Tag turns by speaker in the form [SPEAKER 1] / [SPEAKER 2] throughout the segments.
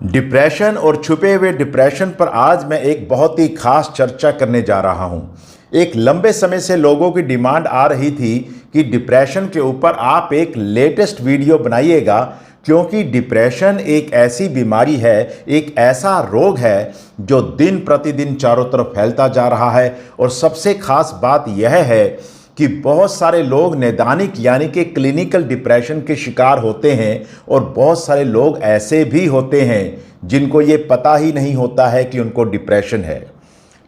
[SPEAKER 1] Depression और छुपे हुए डिप्रेशन पर आज मैं एक बहुत ही खास चर्चा करने जा रहा हूं। एक लंबे समय से लोगों की डिमांड आ रही थी कि डिप्रेशन के ऊपर आप एक लेटेस्ट वीडियो बनाइएगा, क्योंकि डिप्रेशन एक ऐसी बीमारी है, एक ऐसा रोग है जो दिन प्रतिदिन चारों तरफ फैलता जा रहा है। और सबसे खास बात यह है कि बहुत सारे लोग नैदानिक यानी कि क्लिनिकल डिप्रेशन के शिकार होते हैं और बहुत सारे लोग ऐसे भी होते हैं जिनको ये पता ही नहीं होता है कि उनको डिप्रेशन है।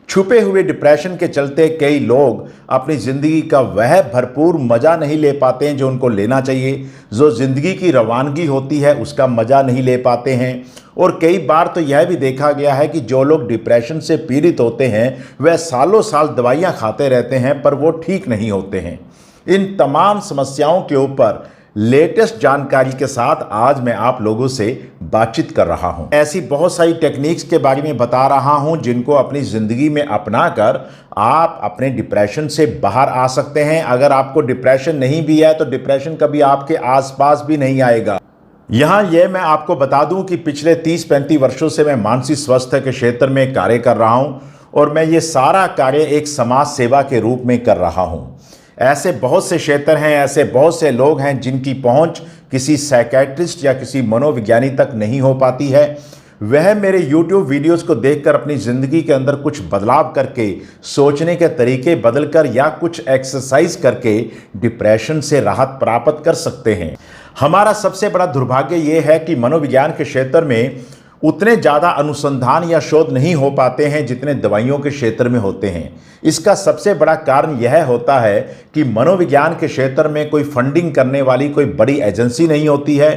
[SPEAKER 1] छुपे हुए डिप्रेशन के चलते कई लोग अपनी ज़िंदगी का वह भरपूर मज़ा नहीं ले पाते हैं जो उनको लेना चाहिए। जो ज़िंदगी की रवानगी होती है उसका मज़ा नहीं ले पाते हैं। और कई बार तो यह भी देखा गया है कि जो लोग डिप्रेशन से पीड़ित होते हैं वह सालों साल दवाइयाँ खाते रहते हैं पर वो ठीक नहीं होते हैं। इन तमाम समस्याओं के ऊपर लेटेस्ट जानकारी के साथ आज मैं आप लोगों से बातचीत कर रहा हूं। ऐसी बहुत सारी टेक्निक्स के बारे में बता रहा हूं जिनको अपनी ज़िंदगी में अपनाकर आप अपने डिप्रेशन से बाहर आ सकते हैं। अगर आपको डिप्रेशन नहीं भी है तो डिप्रेशन कभी आपके आसपास भी नहीं आएगा। यहाँ यह मैं आपको बता दूं कि पिछले 30-35 वर्षों से मैं मानसिक स्वास्थ्य के क्षेत्र में कार्य कर रहा हूँ और मैं ये सारा कार्य एक समाज सेवा के रूप में कर रहा हूँ। ऐसे बहुत से क्षेत्र हैं, ऐसे बहुत से लोग हैं जिनकी पहुंच किसी साइकेट्रिस्ट या किसी मनोविज्ञानी तक नहीं हो पाती है। वह मेरे YouTube वीडियोस को देखकर अपनी ज़िंदगी के अंदर कुछ बदलाव करके, सोचने के तरीके बदलकर या कुछ एक्सरसाइज करके डिप्रेशन से राहत प्राप्त कर सकते हैं। हमारा सबसे बड़ा दुर्भाग्य ये है कि मनोविज्ञान के क्षेत्र में उतने ज़्यादा अनुसंधान या शोध नहीं हो पाते हैं जितने दवाइयों के क्षेत्र में होते हैं। इसका सबसे बड़ा कारण यह होता है कि मनोविज्ञान के क्षेत्र में कोई फंडिंग करने वाली कोई बड़ी एजेंसी नहीं होती है,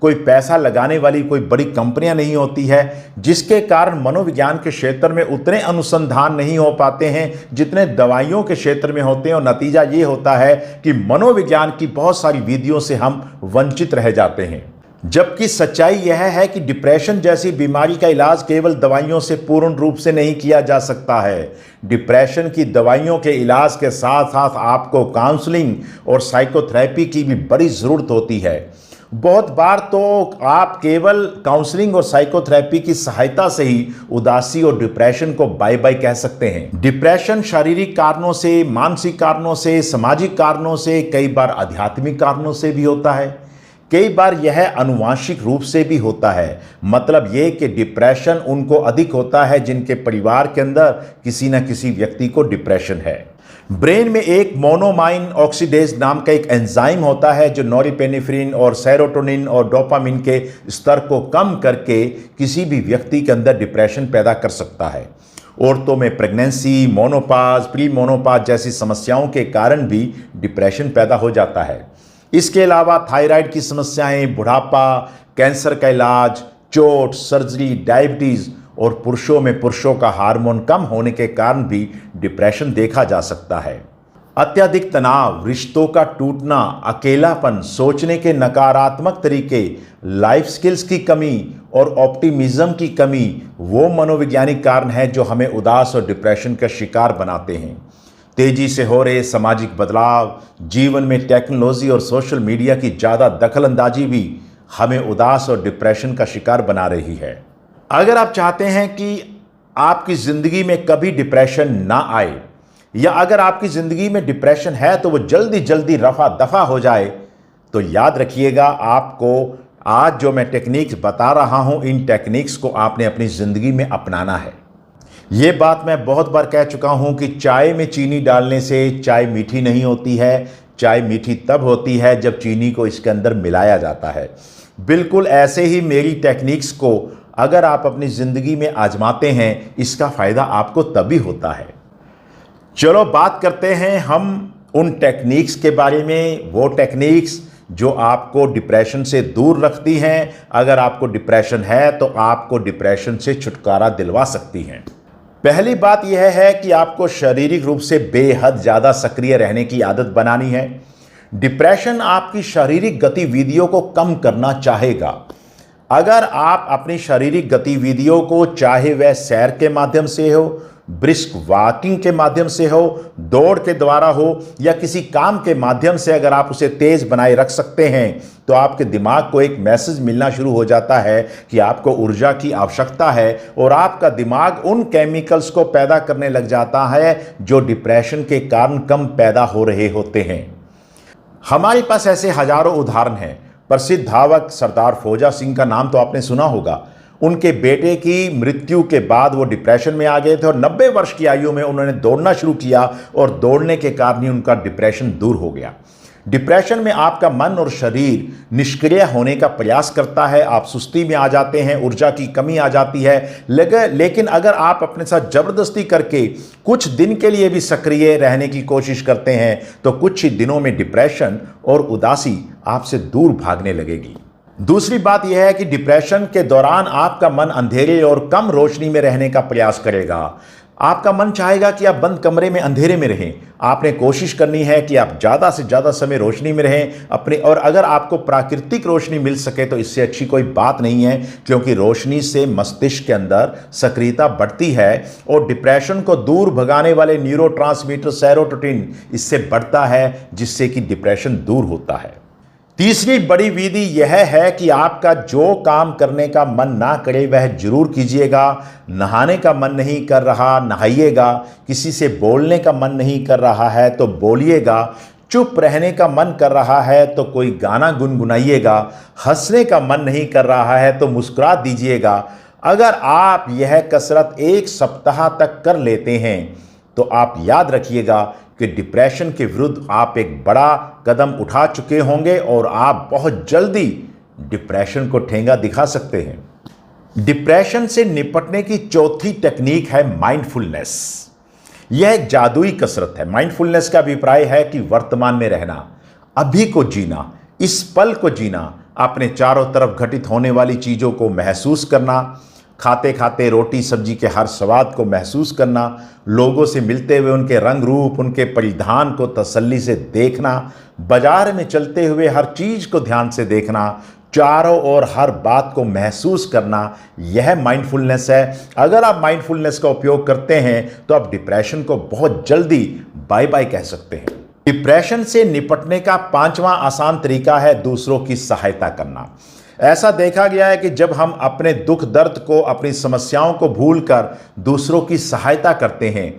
[SPEAKER 1] कोई पैसा लगाने वाली कोई बड़ी कंपनियां नहीं होती है, जिसके कारण मनोविज्ञान के क्षेत्र में उतने अनुसंधान नहीं हो पाते हैं जितने दवाइयों के क्षेत्र में होते हैं। और नतीजा ये होता है कि मनोविज्ञान की बहुत सारी विधियों से हम वंचित रह जाते हैं। जबकि सच्चाई यह है कि डिप्रेशन जैसी बीमारी का इलाज केवल दवाइयों से पूर्ण रूप से नहीं किया जा सकता है। डिप्रेशन की दवाइयों के इलाज के साथ साथ आपको काउंसलिंग और साइकोथेरेपी की भी बड़ी ज़रूरत होती है। बहुत बार तो आप केवल काउंसलिंग और साइकोथेरेपी की सहायता से ही उदासी और डिप्रेशन को बाय बाय कह सकते हैं। डिप्रेशन शारीरिक कारणों से, मानसिक कारणों से, सामाजिक कारणों से, कई बार आध्यात्मिक कारणों से भी होता है। कई बार यह आनुवांशिक रूप से भी होता है। मतलब ये कि डिप्रेशन उनको अधिक होता है जिनके परिवार के अंदर किसी न किसी व्यक्ति को डिप्रेशन है। ब्रेन में एक मोनोमाइन ऑक्सीडेज नाम का एक एंजाइम होता है जो नॉरपेनेफ्रिन और सेरोटोनिन और डोपामिन के स्तर को कम करके किसी भी व्यक्ति के अंदर डिप्रेशन पैदा कर सकता है। औरतों में प्रेगनेंसी, मोनोपाज, प्री मोनोपाज जैसी समस्याओं के कारण भी डिप्रेशन पैदा हो जाता है। इसके अलावा थायराइड की समस्याएं, बुढ़ापा, कैंसर का इलाज, चोट, सर्जरी, डायबिटीज़ और पुरुषों में पुरुषों का हार्मोन कम होने के कारण भी डिप्रेशन देखा जा सकता है। अत्यधिक तनाव, रिश्तों का टूटना, अकेलापन, सोचने के नकारात्मक तरीके, लाइफ स्किल्स की कमी और ऑप्टिमिज्म की कमी वो मनोवैज्ञानिक कारण हैं जो हमें उदास और डिप्रेशन का शिकार बनाते हैं। तेजी से हो रहे सामाजिक बदलाव, जीवन में टेक्नोलॉजी और सोशल मीडिया की ज़्यादा दखलंदाजी भी हमें उदास और डिप्रेशन का शिकार बना रही है। अगर आप चाहते हैं कि आपकी ज़िंदगी में कभी डिप्रेशन ना आए, या अगर आपकी ज़िंदगी में डिप्रेशन है तो वो जल्दी जल्दी रफा दफा हो जाए, तो याद रखिएगा आपको आज जो मैं टेक्निक्स बता रहा हूँ, इन टेक्निक्स को आपने अपनी ज़िंदगी में अपनाना है। ये बात मैं बहुत बार कह चुका हूँ कि चाय में चीनी डालने से चाय मीठी नहीं होती है। चाय मीठी तब होती है जब चीनी को इसके अंदर मिलाया जाता है। बिल्कुल ऐसे ही मेरी टेक्निक्स को अगर आप अपनी ज़िंदगी में आजमाते हैं, इसका फ़ायदा आपको तभी होता है। चलो बात करते हैं हम उन टेक्निक्स के बारे में, वो टेक्निक्स जो आपको डिप्रेशन से दूर रखती हैं। अगर आपको डिप्रेशन है तो आपको डिप्रेशन से छुटकारा दिलवा सकती हैं। पहली बात यह है कि आपको शारीरिक रूप से बेहद ज़्यादा सक्रिय रहने की आदत बनानी है। डिप्रेशन आपकी शारीरिक गतिविधियों को कम करना चाहेगा। अगर आप अपनी शारीरिक गतिविधियों को, चाहे वह सैर के माध्यम से हो, ब्रिस्क वॉकिंग के माध्यम से हो, दौड़ के द्वारा हो या किसी काम के माध्यम से अगर आप उसे तेज बनाए रख सकते हैं तो आपके दिमाग को एक मैसेज मिलना शुरू हो जाता है कि आपको ऊर्जा की आवश्यकता है और आपका दिमाग उन केमिकल्स को पैदा करने लग जाता है जो डिप्रेशन के कारण कम पैदा हो रहे होते हैं। हमारे पास ऐसे हजारों उदाहरण हैं। प्रसिद्ध धावक सरदार फौजा सिंह का नाम तो आपने सुना होगा। उनके बेटे की मृत्यु के बाद वो डिप्रेशन में आ गए थे और 90 वर्ष की आयु में उन्होंने दौड़ना शुरू किया और दौड़ने के कारण ही उनका डिप्रेशन दूर हो गया। डिप्रेशन में आपका मन और शरीर निष्क्रिय होने का प्रयास करता है, आप सुस्ती में आ जाते हैं, ऊर्जा की कमी आ जाती है। लेकिन अगर आप अपने साथ जबरदस्ती करके कुछ दिन के लिए भी सक्रिय रहने की कोशिश करते हैं तो कुछ ही दिनों में डिप्रेशन और उदासी आपसे दूर भागने लगेगी। दूसरी बात यह है कि डिप्रेशन के दौरान आपका मन अंधेरे और कम रोशनी में रहने का प्रयास करेगा। आपका मन चाहेगा कि आप बंद कमरे में अंधेरे में रहें। आपने कोशिश करनी है कि आप ज़्यादा से ज़्यादा समय रोशनी में रहें अपने, और अगर आपको प्राकृतिक रोशनी मिल सके तो इससे अच्छी कोई बात नहीं है, क्योंकि रोशनी से मस्तिष्क के अंदर सक्रियता बढ़ती है और डिप्रेशन को दूर भगाने वाले न्यूरोट्रांसमीटर सेरोटोनिन इससे बढ़ता है, जिससे कि डिप्रेशन दूर होता है। तीसरी बड़ी विधि यह है कि आपका जो काम करने का मन ना करे वह जरूर कीजिएगा। नहाने का मन नहीं कर रहा, नहाइएगा। किसी से बोलने का मन नहीं कर रहा है तो बोलिएगा। चुप रहने का मन कर रहा है तो कोई गाना गुनगुनाइएगा। हंसने का मन नहीं कर रहा है तो मुस्कुरा दीजिएगा। अगर आप यह कसरत 1 सप्ताह तक कर लेते हैं तो आप याद रखिएगा कि डिप्रेशन के विरुद्ध आप एक बड़ा कदम उठा चुके होंगे और आप बहुत जल्दी डिप्रेशन को ठेंगा दिखा सकते हैं। डिप्रेशन से निपटने की चौथी टेक्निक है माइंडफुलनेस। यह एक जादुई कसरत है। माइंडफुलनेस का अभिप्राय है कि वर्तमान में रहना, अभी को जीना, इस पल को जीना, अपने चारों तरफ घटित होने वाली चीज़ों को महसूस करना, खाते खाते रोटी सब्जी के हर स्वाद को महसूस करना, लोगों से मिलते हुए उनके रंग रूप, उनके परिधान को तसल्ली से देखना, बाजार में चलते हुए हर चीज़ को ध्यान से देखना, चारों ओर हर बात को महसूस करना, यह माइंडफुलनेस है। अगर आप माइंडफुलनेस का उपयोग करते हैं तो आप डिप्रेशन को बहुत जल्दी बाय बाय कह सकते हैं। डिप्रेशन से निपटने का 5वां आसान तरीका है दूसरों की सहायता करना। ऐसा देखा गया है कि जब हम अपने दुख दर्द को, अपनी समस्याओं को भूलकर दूसरों की सहायता करते हैं,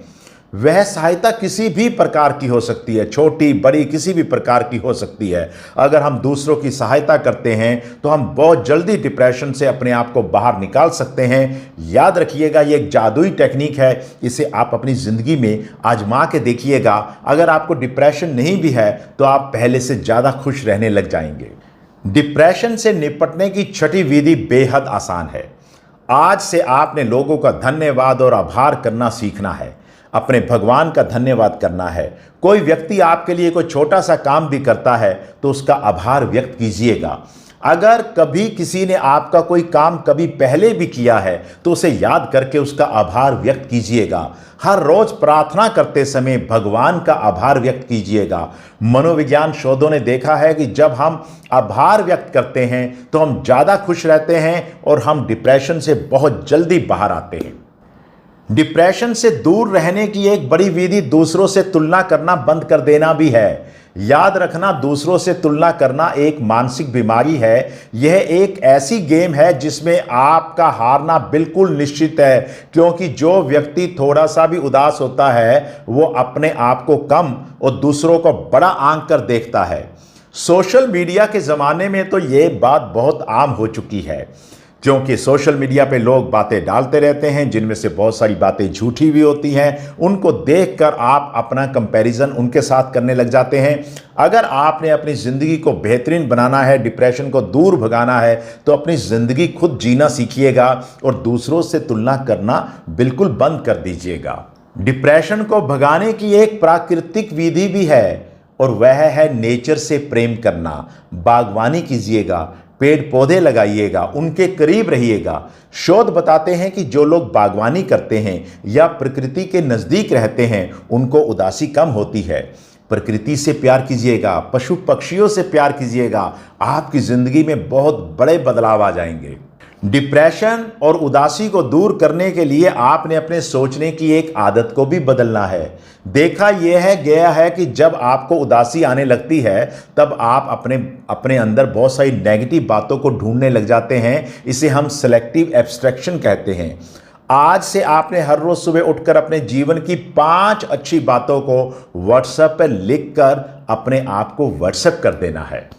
[SPEAKER 1] वह सहायता किसी भी प्रकार की हो सकती है, छोटी बड़ी किसी भी प्रकार की हो सकती है। अगर हम दूसरों की सहायता करते हैं तो हम बहुत जल्दी डिप्रेशन से अपने आप को बाहर निकाल सकते हैं। याद रखिएगा, ये एक जादुई टेक्निक है, इसे आप अपनी ज़िंदगी में आजमा के देखिएगा। अगर आपको डिप्रेशन नहीं भी है तो आप पहले से ज़्यादा खुश रहने लग जाएंगे। डिप्रेशन से निपटने की छठी विधि बेहद आसान है। आज से आपने लोगों का धन्यवाद और आभार करना सीखना है। अपने भगवान का धन्यवाद करना है। कोई व्यक्ति आपके लिए कोई छोटा सा काम भी करता है तो उसका आभार व्यक्त कीजिएगा। अगर कभी किसी ने आपका कोई काम कभी पहले भी किया है तो उसे याद करके उसका आभार व्यक्त कीजिएगा। हर रोज प्रार्थना करते समय भगवान का आभार व्यक्त कीजिएगा। मनोविज्ञान शोधों ने देखा है कि जब हम आभार व्यक्त करते हैं तो हम ज़्यादा खुश रहते हैं और हम डिप्रेशन से बहुत जल्दी बाहर आते हैं। डिप्रेशन से दूर रहने की एक बड़ी विधि दूसरों से तुलना करना बंद कर देना भी है। याद रखना, दूसरों से तुलना करना एक मानसिक बीमारी है। यह एक ऐसी गेम है जिसमें आपका हारना बिल्कुल निश्चित है, क्योंकि जो व्यक्ति थोड़ा सा भी उदास होता है वो अपने आप को कम और दूसरों को बड़ा आंक कर देखता है। सोशल मीडिया के ज़माने में तो ये बात बहुत आम हो चुकी है, क्योंकि सोशल मीडिया पे लोग बातें डालते रहते हैं जिनमें से बहुत सारी बातें झूठी भी होती हैं। उनको देखकर आप अपना कंपैरिजन उनके साथ करने लग जाते हैं। अगर आपने अपनी ज़िंदगी को बेहतरीन बनाना है, डिप्रेशन को दूर भगाना है, तो अपनी ज़िंदगी खुद जीना सीखिएगा और दूसरों से तुलना करना बिल्कुल बंद कर दीजिएगा। डिप्रेशन को भगाने की एक प्राकृतिक विधि भी है और वह है नेचर से प्रेम करना। बागवानी कीजिएगा, पेड़ पौधे लगाइएगा, उनके करीब रहिएगा। शोध बताते हैं कि जो लोग बागवानी करते हैं या प्रकृति के नज़दीक रहते हैं उनको उदासी कम होती है। प्रकृति से प्यार कीजिएगा, पशु पक्षियों से प्यार कीजिएगा, आपकी ज़िंदगी में बहुत बड़े बदलाव आ जाएंगे। डिप्रेशन और उदासी को दूर करने के लिए आपने अपने सोचने की एक आदत को भी बदलना है। देखा यह है गया है कि जब आपको उदासी आने लगती है तब आप अपने अंदर बहुत सारी नेगेटिव बातों को ढूंढने लग जाते हैं। इसे हम सेलेक्टिव एब्स्ट्रैक्शन कहते हैं। आज से आपने हर रोज सुबह उठकर अपने जीवन की 5 अच्छी बातों को व्हाट्सएप पर लिखकर अपने आप को व्हाट्सएप कर देना है।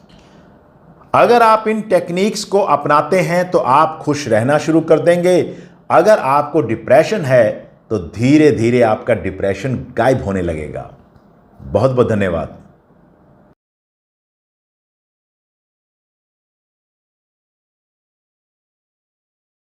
[SPEAKER 1] अगर आप इन टेक्निक्स को अपनाते हैं तो आप खुश रहना शुरू कर देंगे। अगर आपको डिप्रेशन है तो धीरे धीरे आपका डिप्रेशन गायब होने लगेगा। बहुत बहुत धन्यवाद।